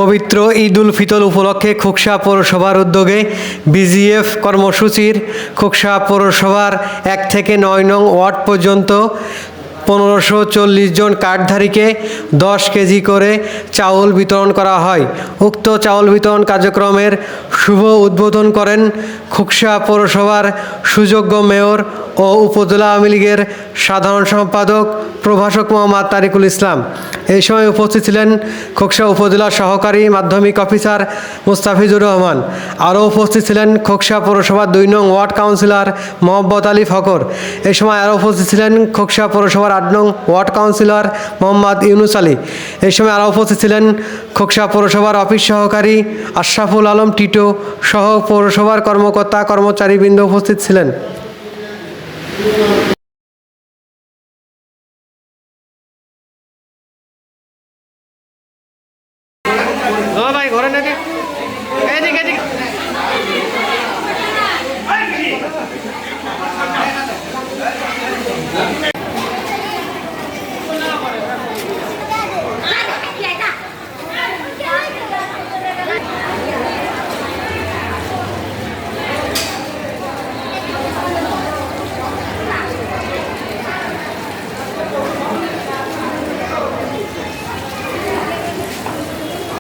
পবিত্র ঈদ উল ফিতর উপলক্ষে খোকসা পৌরসভার উদ্যোগে বিজিএফ কর্মসূচির খোকসা পৌরসভার 1 থেকে 9 নং ওয়ার্ড পর্যন্ত 1540 জন কার্ডধারীকে 10 কেজি করে চাউল বিতরণ করা হয়। উক্ত চাউল বিতরণ কার্যক্রমের শুভ উদ্বোধন করেন খোকসা পৌরসভার সুযোগ্য মেয়র ও উপজেলা আওয়ামী লীগের সাধারণ সম্পাদক প্রভাষক মোহাম্মদ তারিকুল ইসলাম। এই সময় উপস্থিত ছিলেন খোকসা উপজেলা সহকারী মাধ্যমিক অফিসার মুস্তাফিজুর রহমান। আরও উপস্থিত ছিলেন খোকসা পৌরসভার 2 নং ওয়ার্ড কাউন্সিলর মোহাম্মদ আলী ফকর। এই সময় আরও উপস্থিত ছিলেন খোকসা পৌরসভার 8 নং ওয়ার্ড কাউন্সিলর মোহাম্মদ ইউনুস আলী। এই সময় আরও উপস্থিত ছিলেন খোকসা পৌরসভার অফিস সহকারী আশরাফুল আলম টিটো সহ পৌরসভার কর্মকর্তা কর্মচারীবৃন্দ উপস্থিত ছিলেন। ভাই ঘরে নাকি